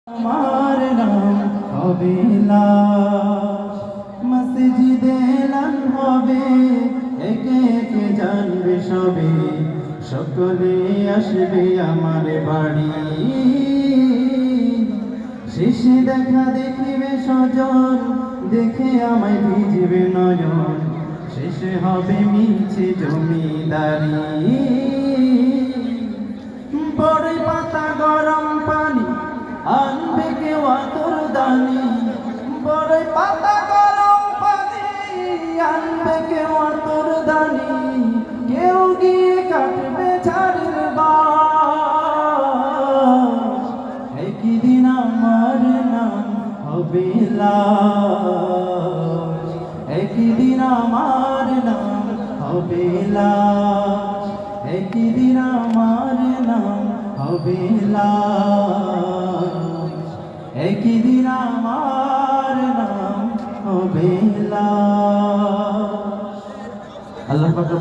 আমার নাম হবে লাশ, মসজিদে এলান হবে, একে একে জানবে সবে, সকলে আসবে আমার বাড়ি। শেষে দেখা দেখিবে স্বজন, দেখে আমায় ভিজবে নয়ন, শেষে হবে মিছে জমিদারি। বড় পাতা গরম পানি আনবে কেউ আতর দানি, বড় পাতা গরম পানি আনবে কেউ আতর দানি, কেউ গিয়ে কাটবে ঝাড়ের বাস। একই দিন আমার নাম হবে লাশ, একই দিন আমার নাম হবে লাশ, একই দিন আমার নাম হবে লাশ, একই দিন আমার নাম হবে লাশ। আল্লাহ পাক